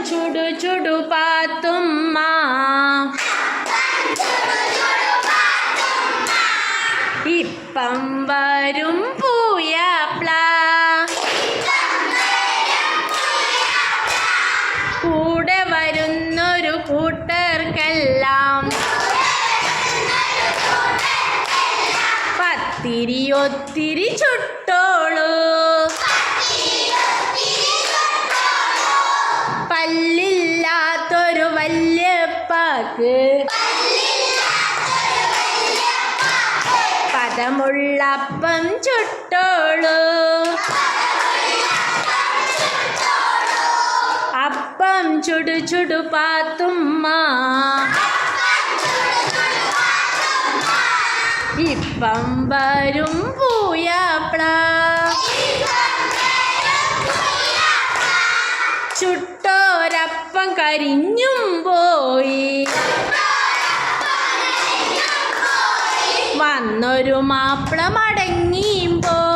ചുടു ചുടു പാത്തുമ്മ ഇപ്പം വരും പൂയാപ്ല കൂടെ വരുന്നൊരു കൂട്ടർക്കെല്ലാം പത്തിരി ഒത്തിരി ചുട്ടോളൂ പല്ലില്ലാത്തൊരു വല്യപ്പാക്ക് പദമുള്ളപ്പം ചുട്ടോളൂ അപ്പം ചുടു ചുടു പാത്തുമ്മ ഇപ്പം വരും പൂയാപ്ല ചുട്ടോരപ്പം കരിഞ്ഞും പോയി വന്നൊരു മാപ്പിള മടങ്ങിയും പോയി.